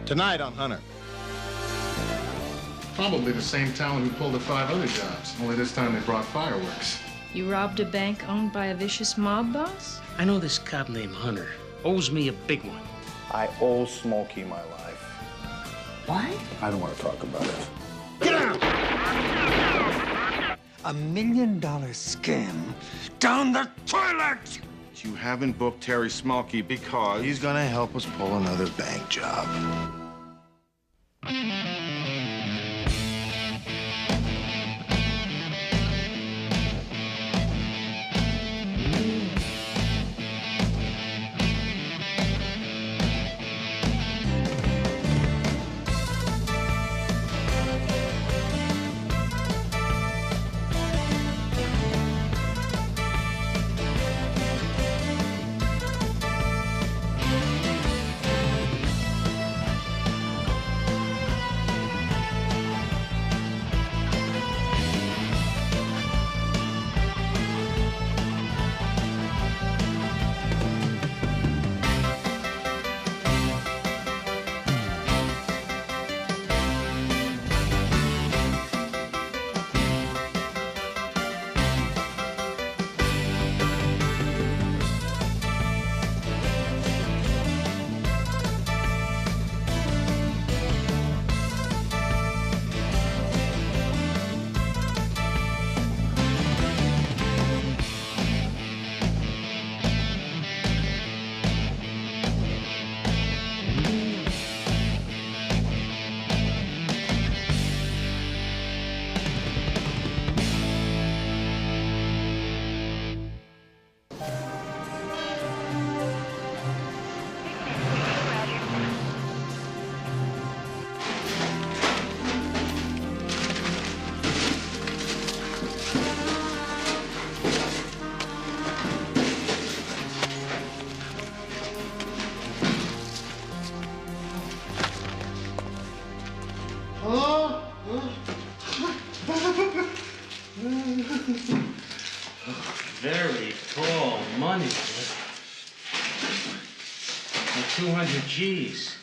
Tonight on Hunter. Probably the same talent who pulled the 5 other jobs, only this time they brought fireworks. You robbed a bank owned by a vicious mob boss? I know this cop named Hunter owes me a big one. I owe Smokey my life. What? I don't want to talk about it. Get out! $1 million scam down the toilet! You haven't booked Terry Smokey because he's gonna help us pull another bank job. Very tall money. Like 200 G's.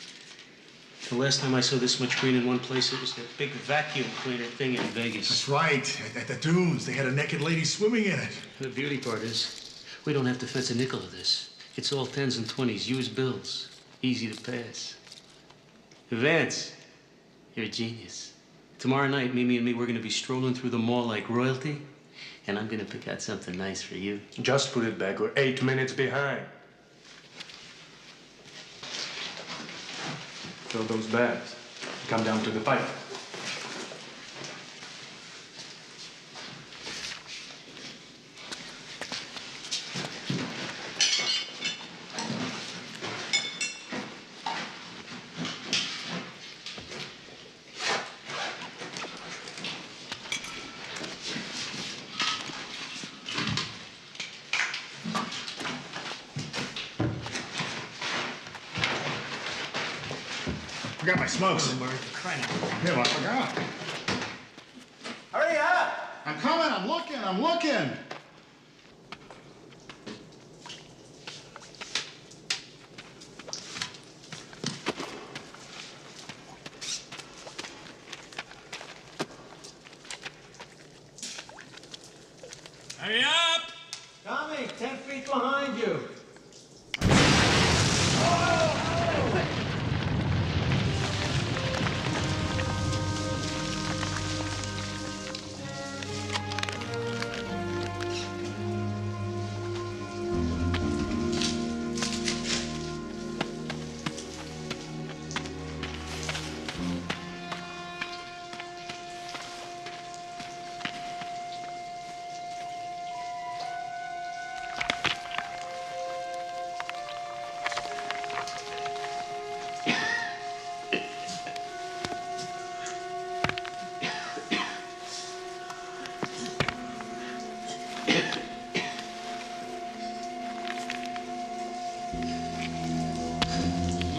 The last time I saw this much green in one place, it was that big vacuum cleaner thing in Vegas. That's right. At the dunes, they had a naked lady swimming in it. The beauty part is, we don't have to fence a nickel of this. It's all 10s and 20s, used bills. Easy to pass. Vance, you're a genius. Tomorrow night, Mimi and me, we're gonna be strolling through the mall like royalty, and I'm gonna pick out something nice for you. Just put it back. We're 8 minutes behind. Fill those bags. Come down to the pipe. I got my smokes. Murray, for crying out loud. Yeah, well, I forgot. Hurry up! I'm coming. I'm looking. Hurry up! Tommy, 10 feet behind you.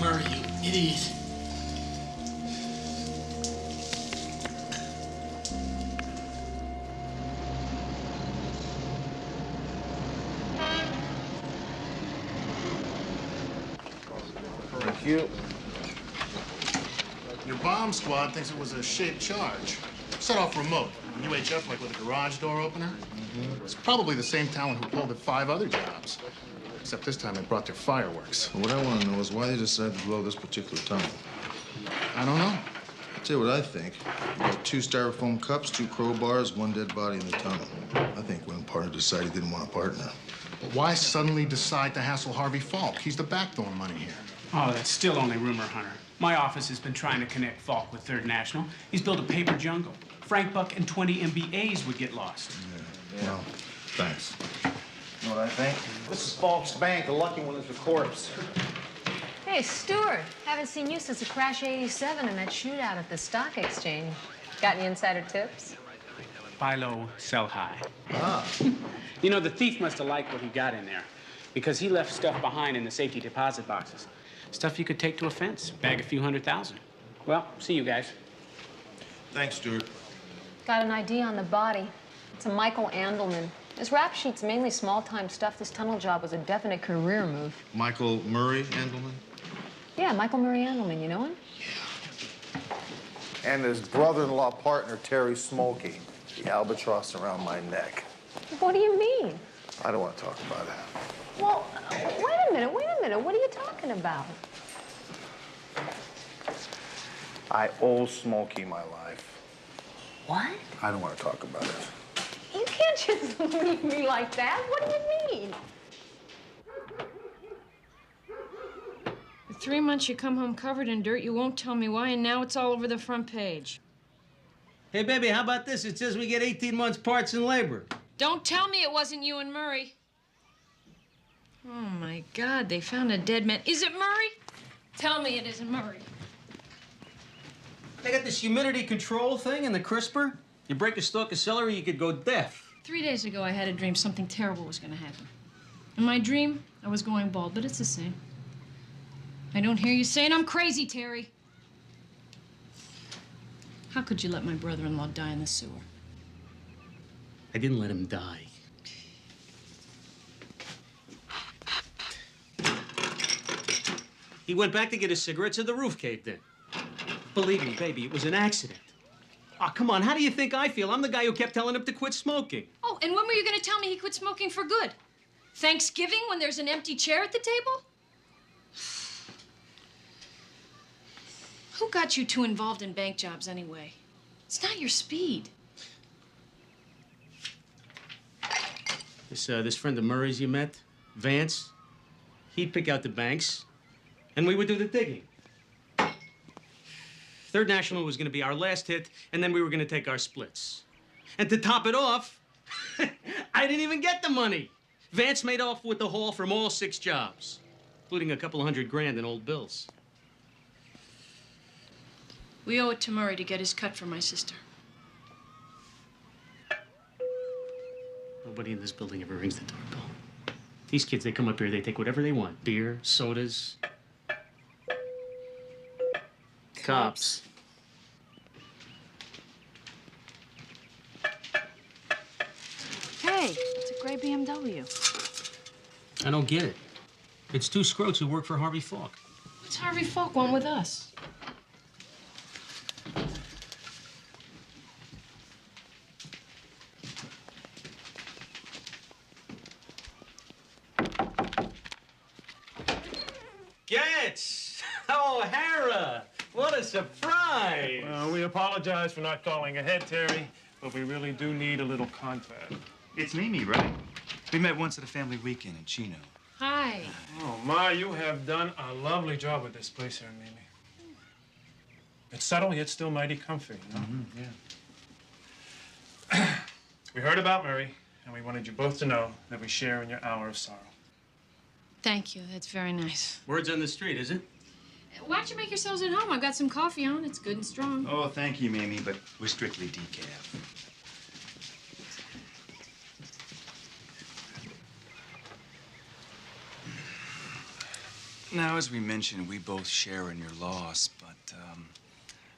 Murray, you idiot. Thank you. Your bomb squad thinks it was a shaped charge. Set off remote. UHF, like with a garage door opener. It's probably the same talent who pulled at 5 other jobs. Except this time they brought their fireworks. What I want to know is why they decided to blow this particular tunnel. I don't know. I'll tell you what I think. You got 2 styrofoam cups, 2 crowbars, 1 dead body in the tunnel. I think one partner decided he didn't want a partner. But why suddenly decide to hassle Harvey Falk? He's the backdoor money here. Oh, that's still only rumor, Hunter. My office has been trying to connect Falk with Third National. He's built a paper jungle. Frank Buck and 20 MBAs would get lost. Yeah. Well, thanks. You know what I think? This is Falk's bank. The lucky one is the corpse. Hey, Stuart. Haven't seen you since the crash of '87 and that shootout at the stock exchange. Got any insider tips? Buy low, sell high. Ah. You know, the thief must have liked what he got in there because he left stuff behind in the safety deposit boxes. Stuff you could take to a fence, bag a few $100,000. Well, see you guys. Thanks, Stuart. Got an ID on the body. It's a Michael Andelman. His rap sheet's mainly small-time stuff. This tunnel job was a definite career move. Michael Murray Andelman? Yeah, Michael Murray Andelman. You know him? And his brother-in-law partner, Terry Smokey. The albatross around my neck. What do you mean? I don't want to talk about it. Well, wait a minute. What are you talking about? I owe Smokey my life. What? I don't want to talk about it. You can't just leave me like that. What do you mean? For 3 months you come home covered in dirt, you won't tell me why, and now it's all over the front page. Hey, baby, how about this? It says we get 18 months parts and labor. Don't tell me it wasn't you and Murray. Oh, my God, they found a dead man. Is it Murray? Tell me it isn't Murray. They got this humidity control thing and the crisper. You break a stalk of celery, you could go deaf. 3 days ago, I had a dream something terrible was going to happen. In my dream, I was going bald, but it's the same. I don't hear you saying I'm crazy, Terry. How could you let my brother-in-law die in the sewer? I didn't let him die. He went back to get his cigarettes and the roof caved in. Believe me, baby, it was an accident. Oh, come on, how do you think I feel? I'm the guy who kept telling him to quit smoking. Oh, and when were you going to tell me he quit smoking for good? Thanksgiving when there's an empty chair at the table? Who got you two involved in bank jobs anyway? It's not your speed. This friend of Murray's you met, Vance, he'd pick out the banks, and we would do the digging. Third National was going to be our last hit, and then we were going to take our splits. And to top it off, I didn't even get the money. Vance made off with the haul from all 6 jobs, including a couple $100,000 in old bills. We owe it to Murray to get his cut for my sister. Nobody in this building ever rings the doorbell. These kids, they come up here, they take whatever they want. Beer, sodas. Cops. Hey, it's a gray BMW. I don't get it. It's 2 scroats who work for Harvey Falk. What's Harvey Falk want with us? Gets! Oh, Hera! What a surprise! Well, we apologize for not calling ahead, Terry, but we really do need a little contact. It's Mimi, right? We met once at a family weekend in Chino. Hi. Oh, Ma, you have done a lovely job with this place here, Mimi. It's subtle, yet still mighty comfy, you know? Yeah. We heard about Murray, and we wanted you both to know that we share in your hour of sorrow. Thank you. That's very nice. Word's on the street, is it? Why don't you make yourselves at home? I've got some coffee on. It's good and strong. Oh, thank you, Mimi, but we're strictly decaf. Now, as we mentioned, we both share in your loss, but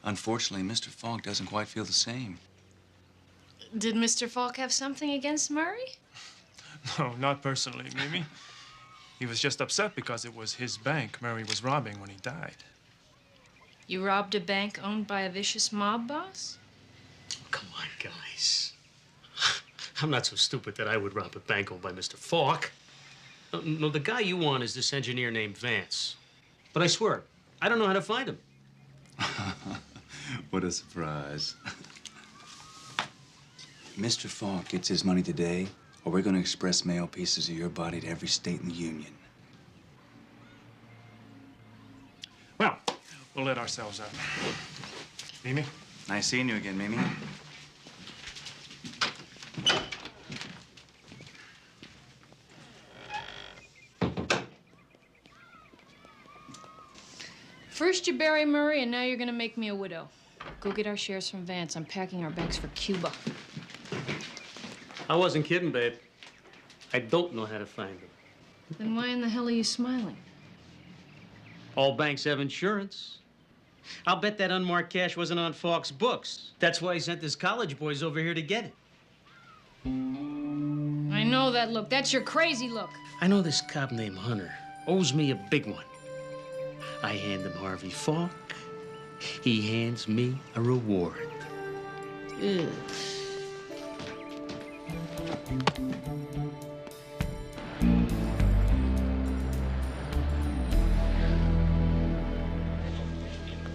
unfortunately, Mr. Falk doesn't quite feel the same. Did Mr. Falk have something against Murray? No, not personally, Mimi. He was just upset because it was his bank Murray was robbing when he died. You robbed a bank owned by a vicious mob boss? Come on, guys. I'm not so stupid that I would rob a bank owned by Mr. Falk. No, the guy you want is this engineer named Vance. But I swear, I don't know how to find him. What a surprise. Mr. Falk gets his money today, or we're going to express mail pieces of your body to every state in the Union. Well, we'll let ourselves out. Mimi? Nice seeing you again, Mimi. First you bury Murray, and now you're gonna make me a widow. Go get our shares from Vance. I'm packing our bags for Cuba. I wasn't kidding, babe. I don't know how to find him. Then why in the hell are you smiling? All banks have insurance. I'll bet that unmarked cash wasn't on Falk's books. That's why he sent his college boys over here to get it. I know that look. That's your crazy look. I know this cop named Hunter owes me a big one. I hand him Harvey Falk. He hands me a reward. Ugh.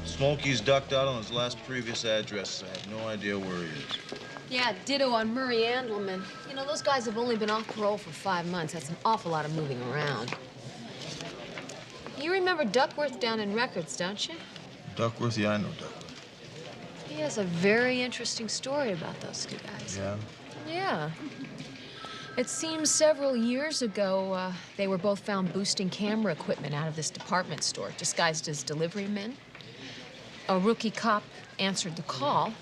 Smokey's ducked out on his last previous address. I have no idea where he is. Yeah, ditto on Murray Andelman. You know, those guys have only been off parole for 5 months. That's an awful lot of moving around. You remember Duckworth down in Records, don't you? Duckworth? Yeah, I know Duckworth. He has a very interesting story about those two guys. Yeah? Yeah. It seems several years ago, they were both found boosting camera equipment out of this department store, disguised as delivery men. A rookie cop answered the call,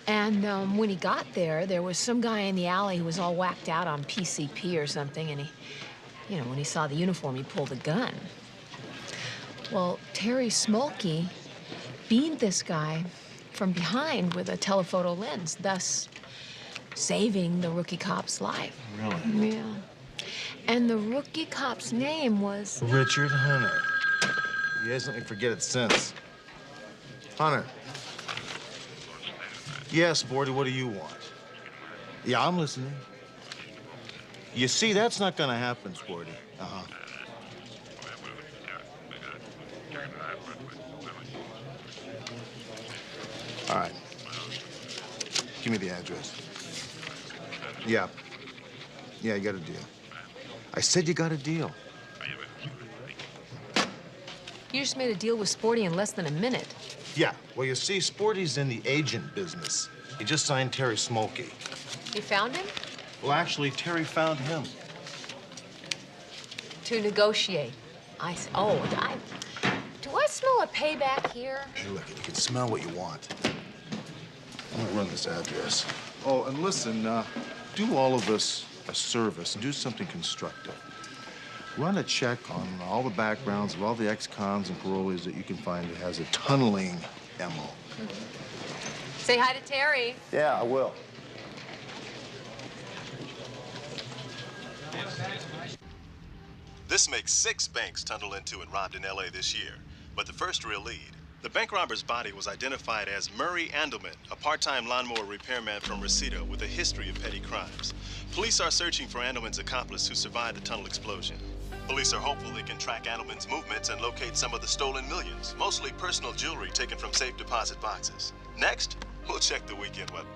and when he got there, there was some guy in the alley who was all whacked out on PCP or something, and when he saw the uniform, he pulled a gun. Well, Terry Smolke beamed this guy from behind with a telephoto lens, thus saving the rookie cop's life. Really? Yeah. And the rookie cop's name was... Richard Hunter. He hasn't let me forget it since. Hunter. Yes, Sporty, what do you want? Yeah, I'm listening. You see, that's not gonna happen, Sporty. Uh-huh. All right. Give me the address. Yeah. Yeah, you got a deal. I said you got a deal. You just made a deal with Sporty in less than a minute. Yeah. Well, you see, Sporty's in the agent business. He just signed Terry Smolke. You found him? Well, actually, Terry found him. To negotiate. Do I smell a payback here? Hey, look, you can smell what you want. I'm gonna run this address. Oh, and listen, do all of us a service and do something constructive. Run a check on all the backgrounds of all the ex-cons and parolees that you can find that has a tunneling MO. Say hi to Terry. Yeah, I will. This makes 6 banks tunneled into and robbed in L.A. this year. But the first real lead, the bank robber's body was identified as Murray Andelman, a part-time lawnmower repairman from Reseda with a history of petty crimes. Police are searching for Andelman's accomplice who survived the tunnel explosion. Police are hopeful they can track Andelman's movements and locate some of the stolen millions, mostly personal jewelry taken from safe deposit boxes. Next, we'll check the weekend weather.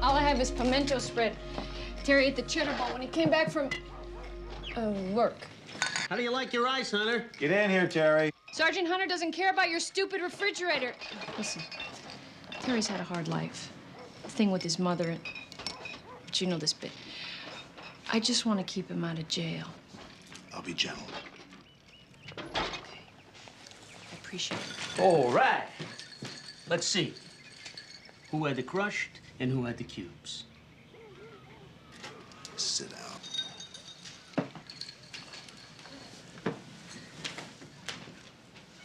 All I have is pimento spread. Terry ate the cheddar ball when he came back from... Work. How do you like your ice, Hunter? Get in here, Terry. Sergeant Hunter doesn't care about your stupid refrigerator. Listen, Terry's had a hard life. The thing with his mother, but you know this bit. I just want to keep him out of jail. I'll be gentle. I appreciate it. All right. Let's see. Who had the crushed and who had the cubes? Sit down.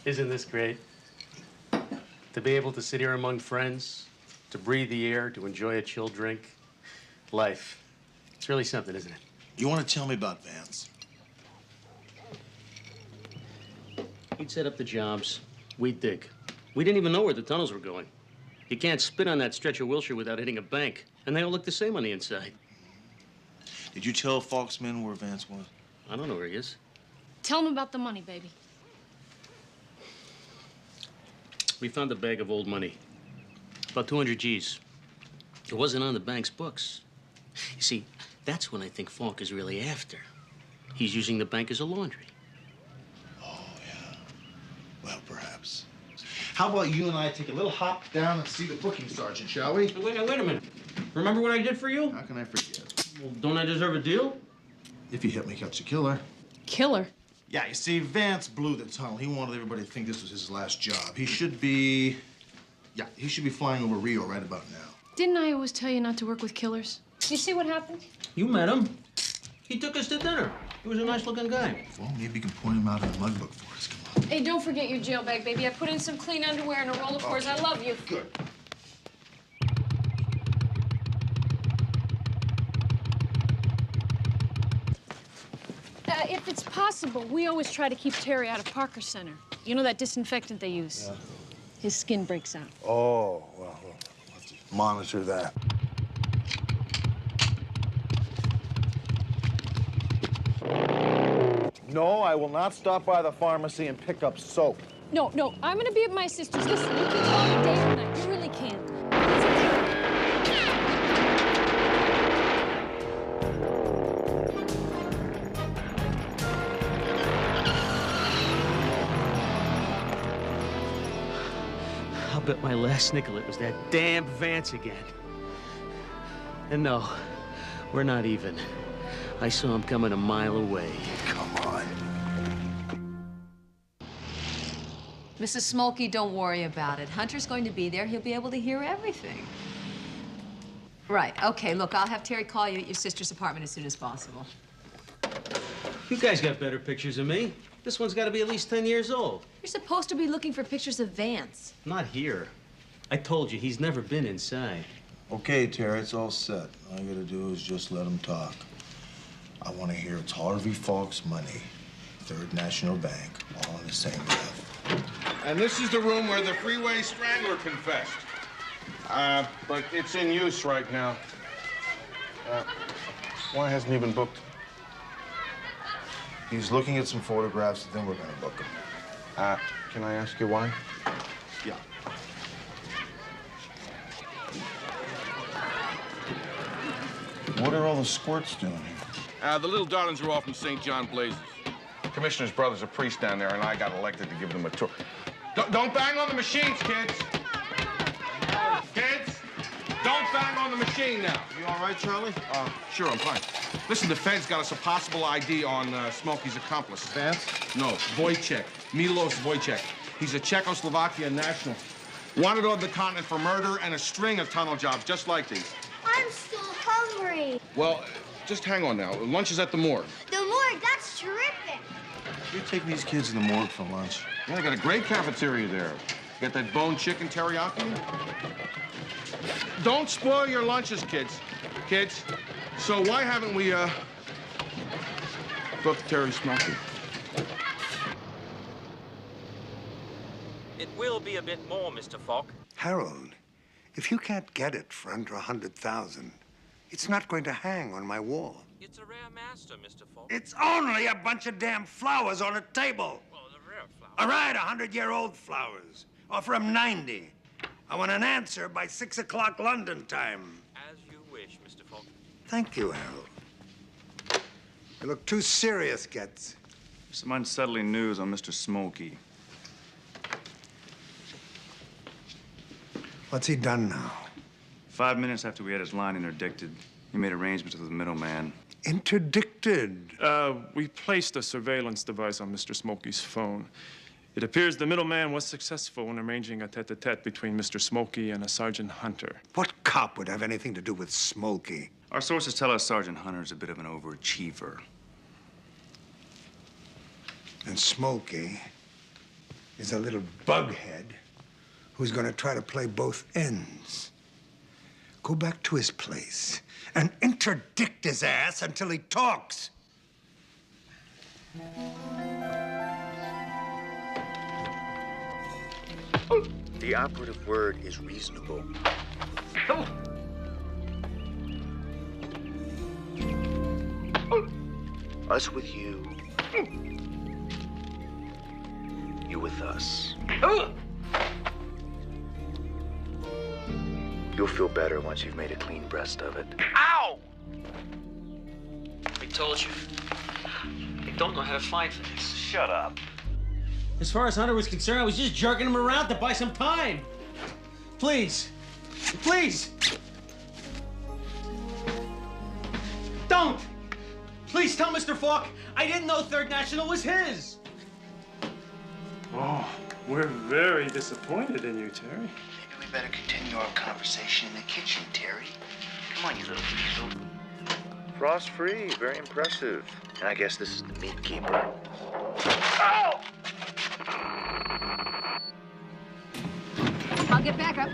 Isn't this great? To be able to sit here among friends, to breathe the air, to enjoy a chill drink. Life. It's really something, isn't it? You want to tell me about Vance? He'd set up the jobs. We'd dig. We didn't even know where the tunnels were going. You can't spit on that stretch of Wilshire without hitting a bank. And they all look the same on the inside. Did you tell Falk's men where Vance was? I don't know where he is. Tell him about the money, baby. We found a bag of old money. About 200 G's. It wasn't on the bank's books. You see, that's when I think Falk is really after. He's using the bank as a laundry. Oh, yeah. Well, perhaps. How about you and I take a little hop down and see the booking sergeant, shall we? Wait a minute. Remember what I did for you? How can I forget? Well, don't I deserve a deal? If you help me catch the killer. Killer? Yeah, you see, Vance blew the tunnel. He wanted everybody to think this was his last job. He should be flying over Rio right about now. Didn't I always tell you not to work with killers? You see what happened? You met him. He took us to dinner. He was a nice-looking guy. Well, maybe you can point him out in the mug book for us. Come on. Hey, don't forget your jail bag, baby. I put in some clean underwear and a roll of quarters. I love you. Good. If it's possible, we always try to keep Terry out of Parker Center. You know that disinfectant they use? Yeah. His skin breaks out. Oh, well, let's monitor that. No, I will not stop by the pharmacy and pick up soap. No, I'm gonna be at my sister's. Listen, you can call me day or night. You really can. I'll bet my last nickel it was that damn Vance again. And no, we're not even. I saw him coming a mile away. Come on. Mrs. Smolky, don't worry about it. Hunter's going to be there. He'll be able to hear everything. Right. Okay, look, I'll have Terry call you at your sister's apartment as soon as possible. You guys got better pictures of me. This one's got to be at least 10 years old. You're supposed to be looking for pictures of Vance. Not here. I told you, he's never been inside. Okay, Terry, it's all set. All you gotta do is just let him talk. I want to hear it's Harvey Falk's money, Third National Bank, all in the same breath. And this is the room where the freeway strangler confessed. But it's in use right now. Why hasn't he been booked? He's looking at some photographs, and then we're gonna book him. Can I ask you why? Yeah. What are all the squirts doing here? The little darlings are off in St. John Blazes. Commissioner's brother's a priest down there, and I got elected to give them a tour. Don't bang on the machines, kids. Kids, don't bang on the machine now. You all right, Charlie? Sure, I'm fine. Listen, the Fed's got us a possible ID on Smokey's accomplice. Vance? No, Wojciech. Milos Wojciech. He's a Czechoslovakian national. Wanted on the continent for murder and a string of tunnel jobs just like these. I'm still hungry. Well, just hang on now. Lunch is at the morgue. The morgue, that's terrific. You're taking these kids to the morgue for lunch. Yeah, they got a great cafeteria there. Got that bone chicken teriyaki. Don't spoil your lunches, kids. Kids, so why haven't we, booked Terry Smokey? It will be a bit more, Mr. Falk. Harold, if you can't get it for under 100,000, it's not going to hang on my wall. It's a rare master, Mr. Falk. It's only a bunch of damn flowers on a table. Well, the rare flower. All right, 100-year-old flowers. Offer 'em 90. I want an answer by 6 o'clock London time. As you wish, Mr. Falk. Thank you, Harold. You look too serious, Getz. Some unsettling news on Mr. Smokey. What's he done now? 5 minutes after we had his line interdicted, he made arrangements with the middleman. Interdicted? We placed a surveillance device on Mr. Smokey's phone. It appears the middleman was successful in arranging a tete-a-tete between Mr. Smokey and a Sergeant Hunter. What cop would have anything to do with Smokey? Our sources tell us Sergeant Hunter is a bit of an overachiever. And Smokey is a little bughead who's going to try to play both ends. Go back to his place and interdict his ass until he talks. The operative word is reasonable. Us with you. You with us. You'll feel better once you've made a clean breast of it. Ow! I told you. I don't know how to fight for this. Shut up. As far as Hunter was concerned, I was just jerking him around to buy some time. Please. Please. Don't! Please tell Mr. Falk I didn't know Third National was his. Oh, we're very disappointed in you, Terry. Maybe we better continue our conversation in the kitchen, Terry. Come on, you little weasel. Frost-free, very impressive. And I guess this is the meat keeper. Oh! I'll get back up.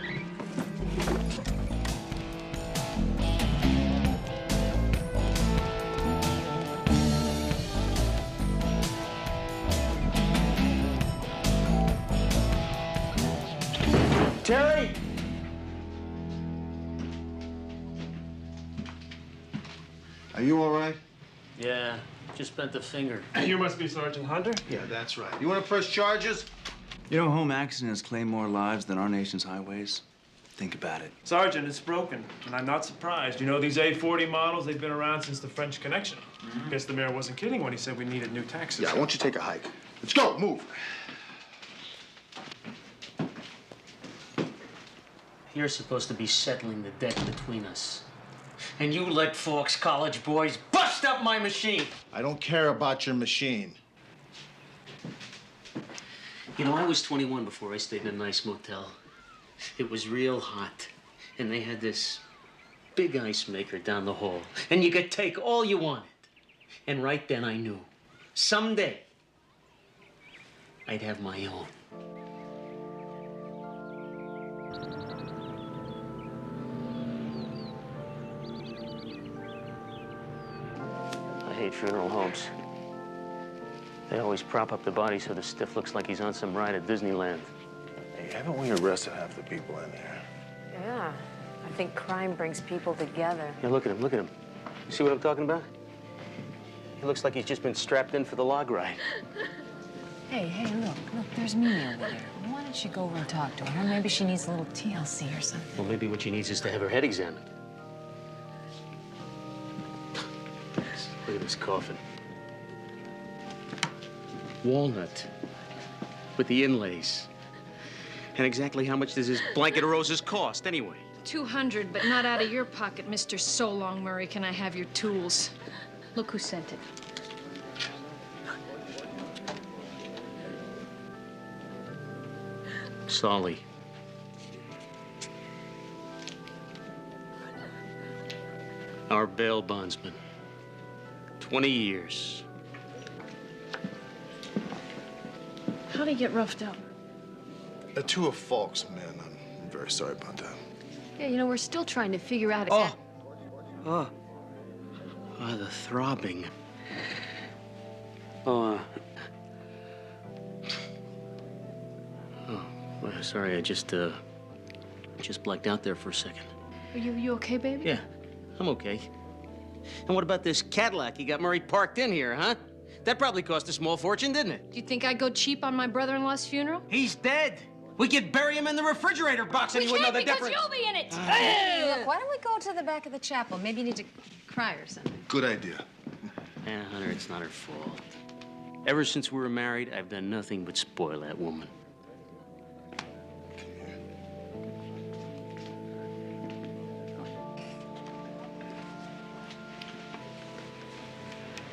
Terry! Are you all right? Yeah, just bent the finger. You must be Sergeant Hunter? Yeah, that's right. You want to press charges? You know, home accidents claim more lives than our nation's highways. Think about it. Sergeant, it's broken, and I'm not surprised. You know, these A40 models, they've been around since the French Connection. Guess the mayor wasn't kidding when he said we needed new taxes. Yeah, why don't you take a hike? Let's go, move. You're supposed to be settling the debt between us. And you let Falk's college boys bust up my machine. I don't care about your machine. You know, I was 21 before I stayed in a nice motel. It was real hot. And they had this big ice maker down the hall. And you could take all you wanted. And right then I knew, someday, I'd have my own. I hate funeral homes. They always prop up the body so the stiff looks like he's on some ride at Disneyland. Hey, haven't we arrested half the people in here? Yeah, I think crime brings people together. Yeah, look at him, look at him. You see what I'm talking about? He looks like he's just been strapped in for the log ride. Hey, look, there's Mimi over there. Why don't you go over and talk to her? Maybe she needs a little TLC or something. Well, maybe what she needs is to have her head examined. Look at this coffin. Walnut with the inlays. And exactly how much does this blanket of roses cost, anyway? $200, but not out of your pocket, Mr. So Long Murray. Can I have your tools? Look who sent it. Solly. Our bail bondsman. 20 years. How'd he get roughed up? Two of Falk's men. I'm very sorry about that. Yeah, you know, we're still trying to figure out Oh, the throbbing. Oh, well, sorry, I just blacked out there for a second. Are you okay, baby? Yeah, I'm okay. And what about this Cadillac you got Murray parked in here, huh? That probably cost a small fortune, didn't it? Do you think I'd go cheap on my brother-in-law's funeral? He's dead. We could bury him in the refrigerator box and he wouldn't know the difference. You'll be in it. Hey, look, why don't we go to the back of the chapel? Maybe you need to cry or something. Good idea. Hunter, it's not her fault. Ever since we were married, I've done nothing but spoil that woman.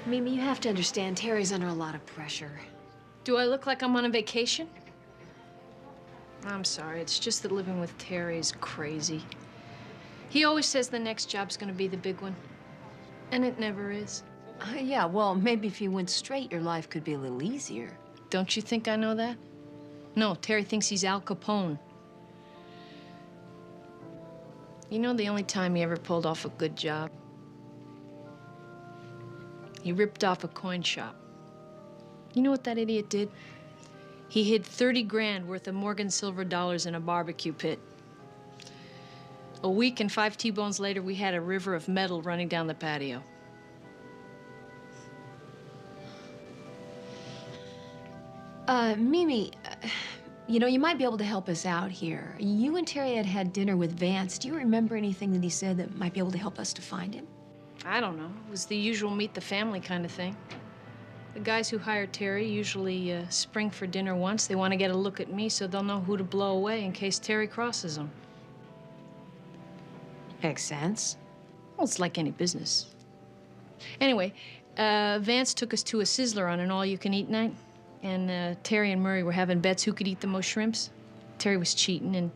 Mimi, you have to understand, Terry's under a lot of pressure. Do I look like I'm on a vacation? I'm sorry, it's just that living with Terry is crazy. He always says the next job's gonna be the big one, and it never is. Yeah, well, maybe if you went straight, your life could be a little easier. Don't you think I know that? No, Terry thinks he's Al Capone. You know the only time he ever pulled off a good job? He ripped off a coin shop. You know what that idiot did? He hid 30 grand worth of Morgan silver dollars in a barbecue pit. A week and 5 T-bones later, we had a river of metal running down the patio. Mimi, you know, you might be able to help us out here. You and Terry had dinner with Vance. Do you remember anything that he said that might be able to help us to find him? I don't know. It was the usual meet the family kind of thing. The guys who hire Terry usually spring for dinner once. They want to get a look at me so they'll know who to blow away in case Terry crosses them. Makes sense. Well, it's like any business. Anyway, Vance took us to a Sizzler on an all-you-can-eat night. And Terry and Murray were having bets who could eat the most shrimps. Terry was cheating, and...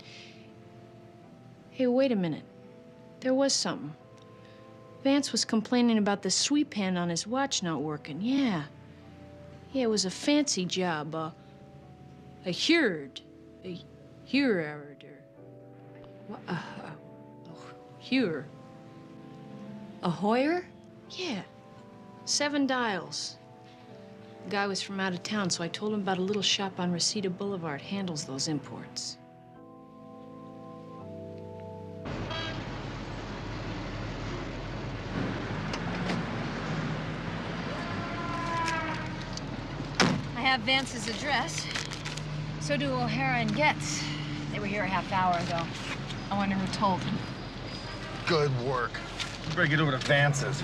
Hey, wait a minute. There was something. Vance was complaining about the sweep hand on his watch not working. Yeah. Yeah, it was a fancy job. A Hurd. A Hurd. Hur. A Hoyer? Yeah. 7 dials. The guy was from out of town, so I told him about a little shop on Reseda Boulevard. Handles those imports. I have Vance's address. So do O'Hara and Getz. They were here a half hour ago. I wonder who told them. Good work. You better get over to Vance's.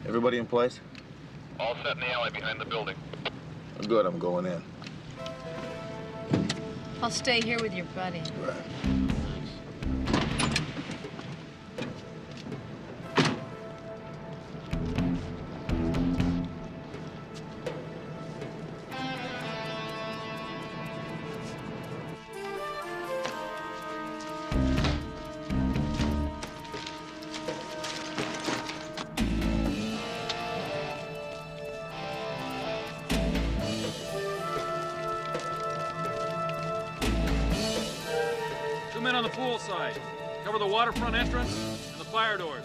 Everybody in place? All set in the alley behind the building. Good, I'm going in. I'll stay here with your buddy. Right. Men on the pool side. Cover the waterfront entrance and the fire doors.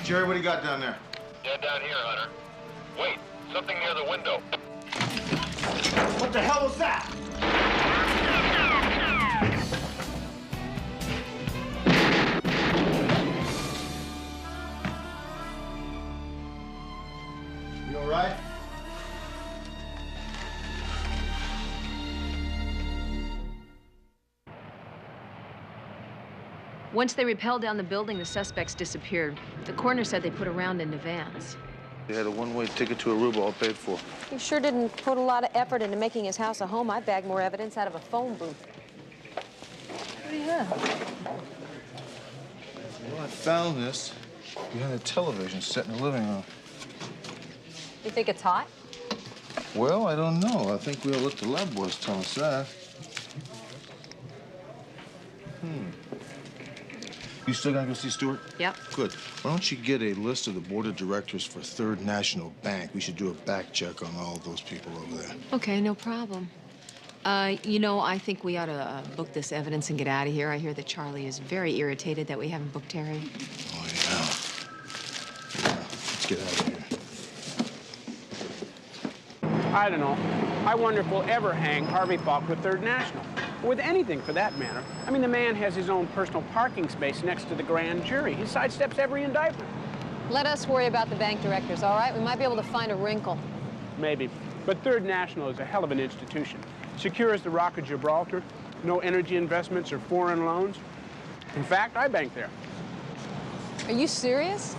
Jerry, what do you got down there? Dead down here, Hunter. Wait, something near the window. What the hell was that? You all right? Once they rappelled down the building, the suspects disappeared. The coroner said they put a round into Vance. He had a one-way ticket to Aruba, all paid for. He sure didn't put a lot of effort into making his house a home. I bagged more evidence out of a phone booth. What do you have? Well, I found this behind a television set in the living room. You think it's hot? Well, I don't know. I think we'll let the lab boys tell us that. You still gonna go see Stewart? Yep. Good. Why don't you get a list of the board of directors for Third National Bank? We should do a back check on all of those people over there. Okay, no problem. You know, I think we ought to book this evidence and get out of here. I hear that Charlie is very irritated that we haven't booked Terry. Oh, yeah. Let's get out of here. I don't know. I wonder if we'll ever hang Harvey Falk with Third National. Or with anything, for that matter. I mean, the man has his own personal parking space next to the grand jury. He sidesteps every indictment. Let us worry about the bank directors, all right? We might be able to find a wrinkle. Maybe. But Third National is a hell of an institution. Secure as the Rock of Gibraltar. No energy investments or foreign loans. In fact, I bank there. Are you serious?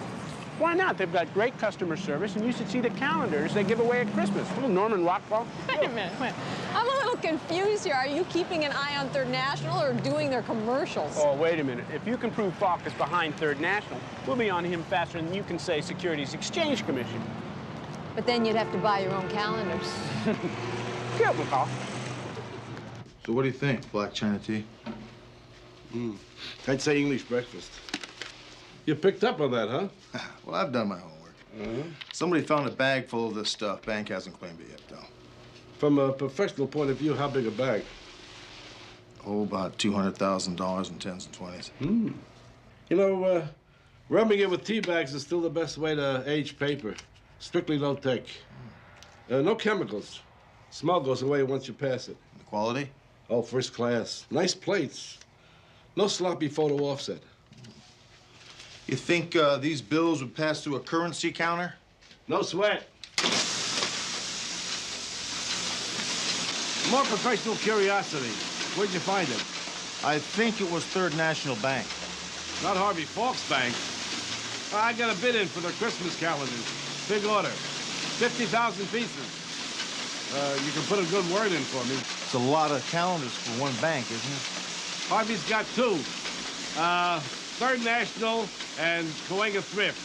Why not? They've got great customer service, and you should see the calendars they give away at Christmas. Little Norman Rockwell. Wait a minute, wait. I'm a little confused here. Are you keeping an eye on Third National or doing their commercials? Oh, wait a minute. If you can prove Falk is behind Third National, we'll be on him faster than you can say Securities Exchange Commission. But then you'd have to buy your own calendars. Get McCall. So what do you think? Black China tea? I'd say English breakfast. You picked up on that, huh? Well, I've done my homework. Somebody found a bag full of this stuff. Bank hasn't claimed it yet, though. From a professional point of view, how big a bag? Oh, about $200,000 in 10s and 20s. You know, rubbing it with tea bags is still the best way to age paper. Strictly low tech. No chemicals. Smell goes away once you pass it. The quality? Oh, first class. Nice plates. No sloppy photo offset. You think these bills would pass through a currency counter? No sweat. More professional curiosity. Where'd you find it? I think it was Third National Bank. Not Harvey Falk's bank. I got a bid in for their Christmas calendars. Big order. 50,000 pieces. You can put a good word in for me. It's a lot of calendars for one bank, isn't it? Harvey's got two. Third National and Cahuenga Thrift.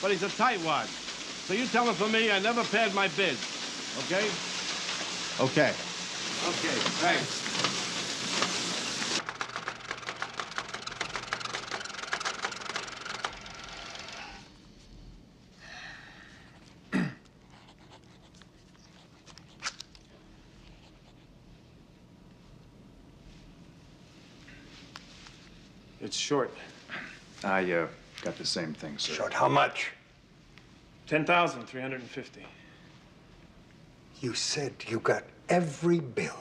But he's a tightwad. So you tell him for me I never paid my bids. Okay? Okay. Okay, thanks. It's short. I got the same thing, sir. Short how much? 10,350. You said you got every bill.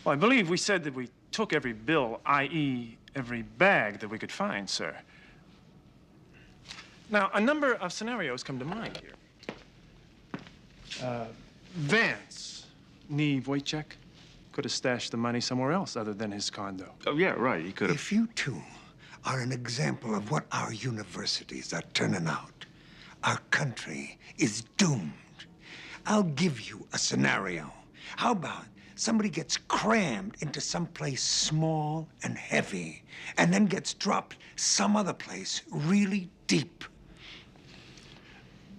Well, I believe we said that we took every bill, i.e., every bag that we could find, sir. Now, a number of scenarios come to mind here. Vance, nee Wojciech, could have stashed the money somewhere else other than his condo. Oh, yeah, right. He could have. If you two are an example of what our universities are turning out, our country is doomed. I'll give you a scenario. How about somebody gets crammed into some place small and heavy and then gets dropped some other place really deep?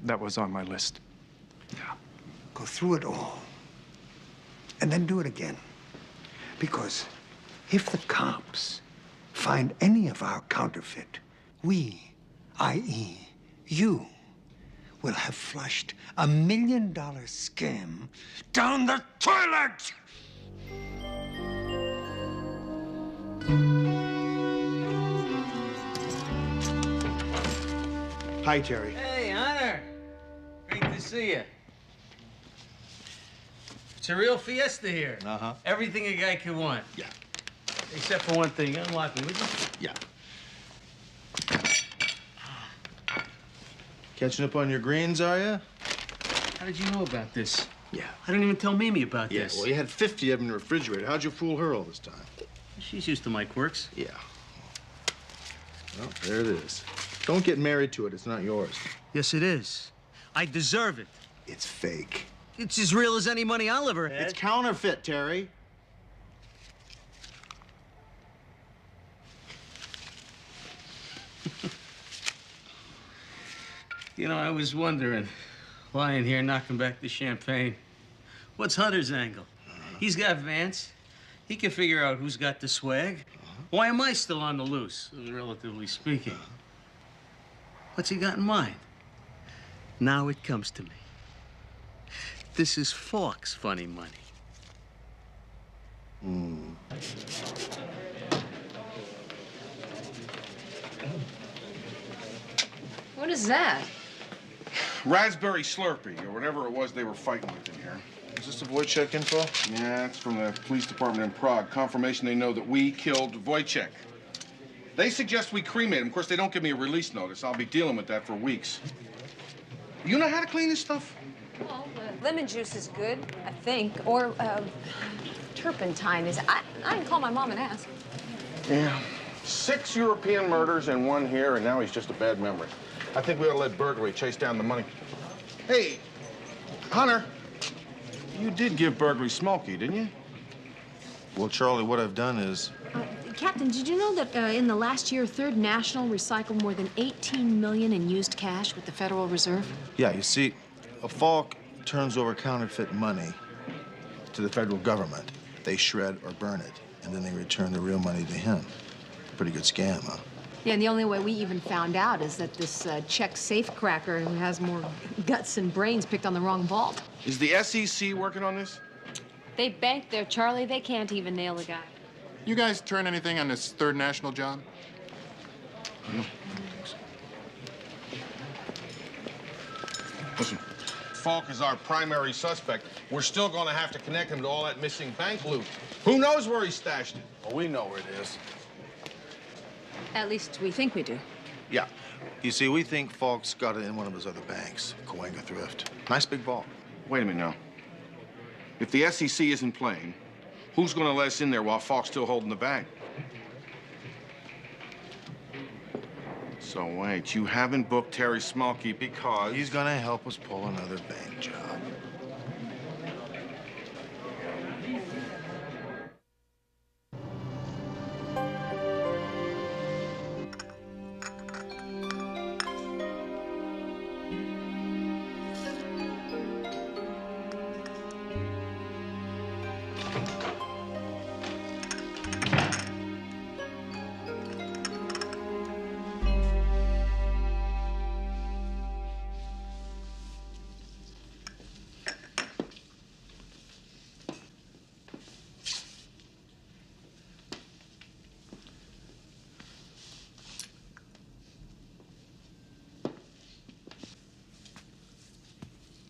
That was on my list. Yeah. Go through it all and then do it again. Because if the cops find any of our counterfeit, we, i.e., you, will have flushed $1 million scam down the toilet! Hi, Terry. Hey, Hunter. Great to see you. It's a real fiesta here. Uh-huh. Everything a guy could want. Yeah. Except for one thing. Unlock me, would you? Yeah. Catching up on your greens, are you? How did you know about this? Yeah. I didn't even tell Mimi about this. Well, you had 50 of them in the refrigerator. How'd you fool her all this time? She's used to my quirks. Yeah. Well, there it is. Don't get married to it. It's not yours. Yes, it is. I deserve it. It's fake. It's as real as any money I'll ever have. It's counterfeit, Terry. You know, I was wondering, lying here knocking back the champagne, what's Hunter's angle? He's got Vance. He can figure out who's got the swag. Why am I still on the loose, relatively speaking? What's he got in mind? Now it comes to me. This is Falk's funny money. What is that? Raspberry Slurpee, or whatever it was they were fighting with in here. Is this the Wojciech info? Yeah, it's from the police department in Prague. Confirmation they know that we killed Wojciech. They suggest we cremate him. Of course, they don't give me a release notice. I'll be dealing with that for weeks. You know how to clean this stuff? Well, lemon juice is good, I think. Or turpentine is. I can call my mom and ask. Yeah. 6 European murders and 1 here, and now he's just a bad memory. I think we ought to let burglary chase down the money. Hey, Hunter, you did give burglary Smokey, didn't you? Well, Charlie, what I've done is... Captain, did you know that in the last year, Third National recycled more than $18 million in used cash with the Federal Reserve? Yeah, you see, a Falk turns over counterfeit money to the federal government. They shred or burn it, and then they return the real money to him. Pretty good scam, huh? Yeah, and the only way we even found out is that this Czech safecracker who has more guts and brains picked on the wrong vault. Is the SEC working on this? They banked there, Charlie. They can't even nail the guy. You guys turn anything on this Third National job? No. Listen, Falk is our primary suspect. We're still going to have to connect him to all that missing bank loot. Who knows where he stashed it? Well, we know where it is. At least we think we do. Yeah. You see, we think Falk's got it in one of his other banks, Cahuenga Thrift. Nice big vault. Wait a minute now. If the SEC isn't playing, who's going to let us in there while Falk's still holding the bag? So wait, you haven't booked Terry Smokey because... He's gonna help us pull another bank job.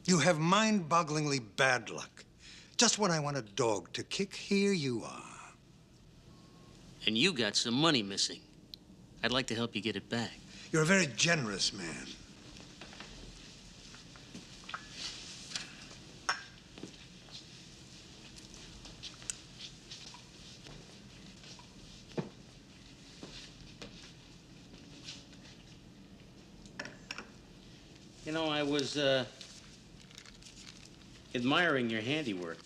You have mind-bogglingly bad luck. Just when I want a dog to kick, here you are. And you got some money missing. I'd like to help you get it back. You're a very generous man. You know, I was, admiring your handiwork.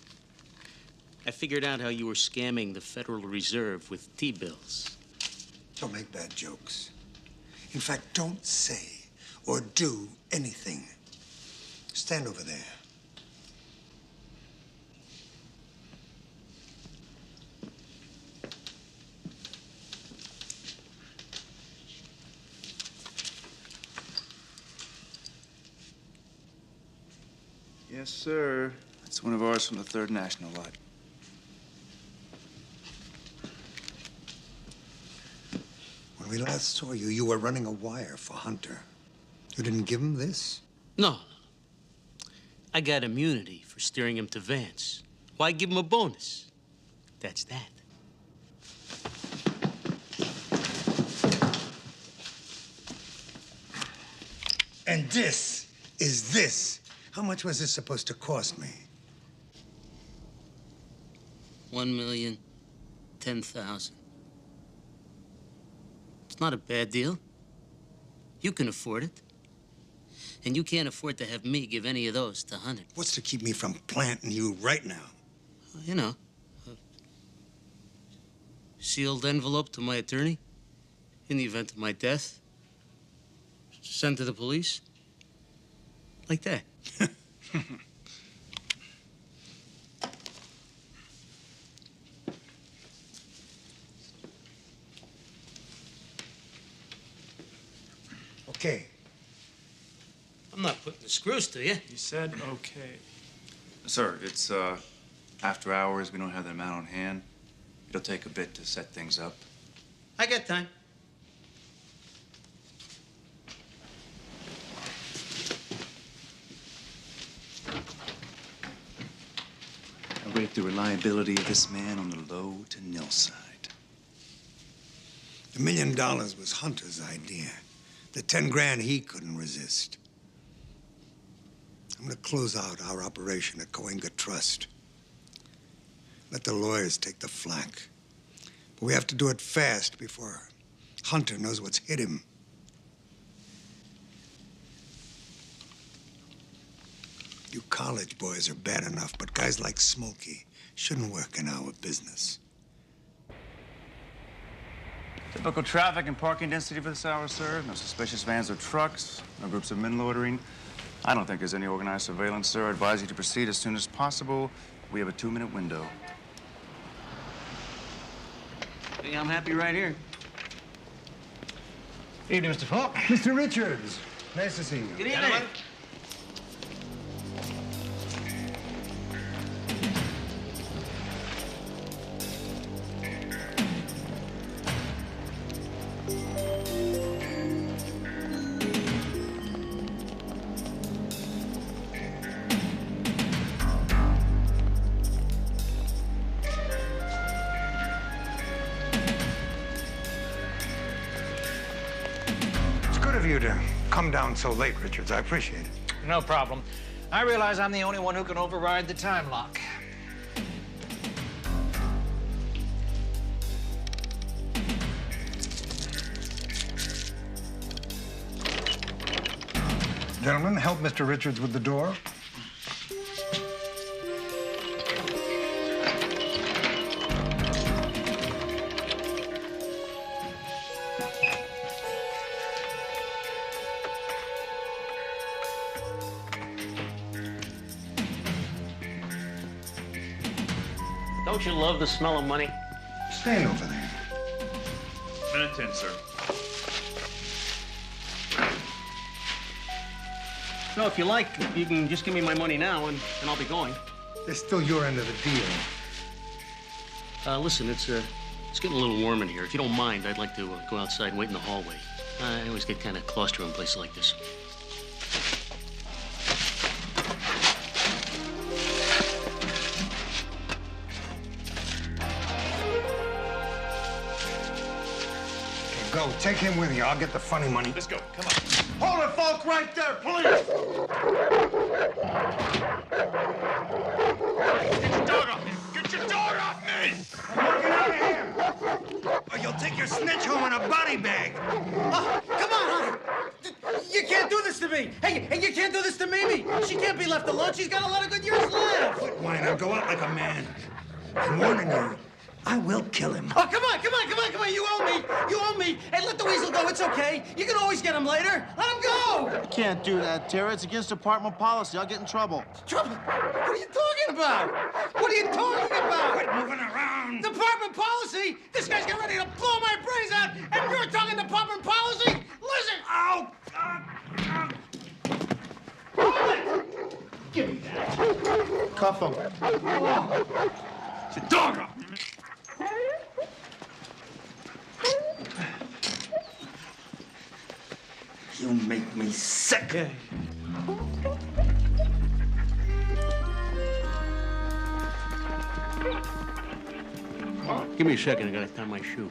I figured out how you were scamming the Federal Reserve with T-bills. Don't make bad jokes. In fact, don't say or do anything. Stand over there. Yes, sir. It's one of ours from the Third National lot. When we last saw you, you were running a wire for Hunter. You didn't give him this? No. I got immunity for steering him to Vance. Why give him a bonus? That's that. And this is this. How much was this supposed to cost me? 1,010,000. It's not a bad deal. You can afford it. And you can't afford to have me give any of those to Hunter. What's to keep me from planting you right now? You know, sealed envelope to my attorney in the event of my death. Sent to the police. Like that. Okay. I'm not putting the screws to you. You said okay. Sir, it's after hours. We don't have the amount on hand. It'll take a bit to set things up. I got time. I rate the reliability of this man on the low to nil side. $1 million was Hunter's idea. The 10 grand he couldn't resist. I'm gonna close out our operation at Cahuenga Trust. Let the lawyers take the flak. But we have to do it fast before Hunter knows what's hit him. You college boys are bad enough, but guys like Smokey shouldn't work in our business. Typical traffic and parking density for this hour, sir. No suspicious vans or trucks, no groups of men loitering. I don't think there's any organized surveillance, sir. I advise you to proceed as soon as possible. We have a 2-minute window. Hey, I'm happy right here. Evening, Mr. Falk. Mr. Richards, nice to see you. Good evening. You to come down so late, Richards. I appreciate it. No problem. I realize I'm the only one who can override the time lock. Gentlemen, help Mr. Richards with the door. Don't you love the smell of money? Stand over there. Minute 10, sir. No, if you like, you can just give me my money now, and I'll be going. There's still your end of the deal. Listen, it's getting a little warm in here. If you don't mind, I'd like to go outside and wait in the hallway. I always get kind of claustro in places like this. Go, take him with you. I'll get the funny money. Let's go. Come on. Hold it, Falk, right there, please! Get your dog off me! Get your dog off me! I'm working out of here. Or you'll take your snitch home in a body bag. Oh, come on, Hunter. You can't do this to me. Hey, you can't do this to Mimi. She can't be left alone. She's got a lot of good years left. Quit whining. Go out like a man. I'm warning you. I will kill him. Oh, come on. You owe me. You owe me. Hey, let the weasel go. It's okay. You can always get him later. Let him go. You can't do that, Terry. It's against department policy. I'll get in trouble. Trouble? What are you talking about? What are you talking about? Quit moving around. Department policy? This guy's getting ready to blow my brains out, and you're talking department policy? Listen. Ow. Hold it. Give me that. Cuff him. Get your dog off me! You make me sick. Give me a second. I gotta tie my shoe.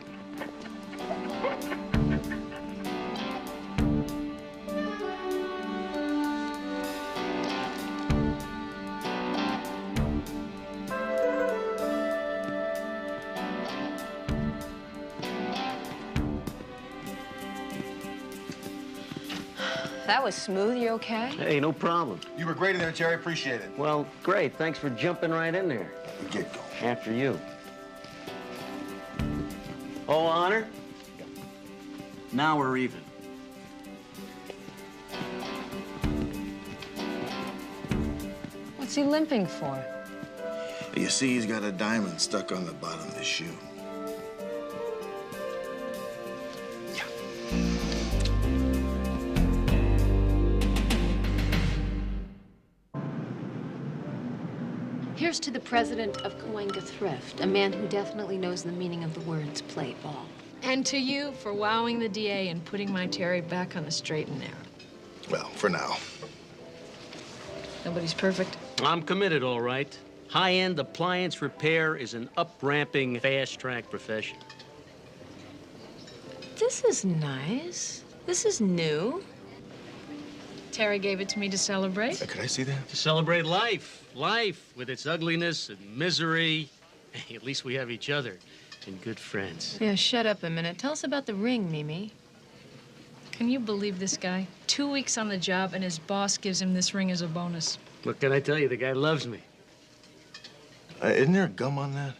That was smooth. You okay? Hey, no problem. You were great in there, Terry. Appreciate it. Well, great. Thanks for jumping right in there. Get going. After you. Oh, Honor? Now we're even. What's he limping for? You see, he's got a diamond stuck on the bottom of his shoe. Here's to the president of Cahuenga Thrift, a man who definitely knows the meaning of the words play ball. And to you for wowing the DA and putting my Terry back on the straight and narrow. Well, for now. Nobody's perfect. I'm committed, all right. High-end appliance repair is an up-ramping, fast-track profession. This is nice. This is new. Terry gave it to me to celebrate. Could I see that? To celebrate life. Life with its ugliness and misery. Hey, at least we have each other and good friends. Yeah, shut up a minute. Tell us about the ring, Mimi. Can you believe this guy? 2 weeks on the job and his boss gives him this ring as a bonus. What can I tell you? The guy loves me. Isn't there gum on that?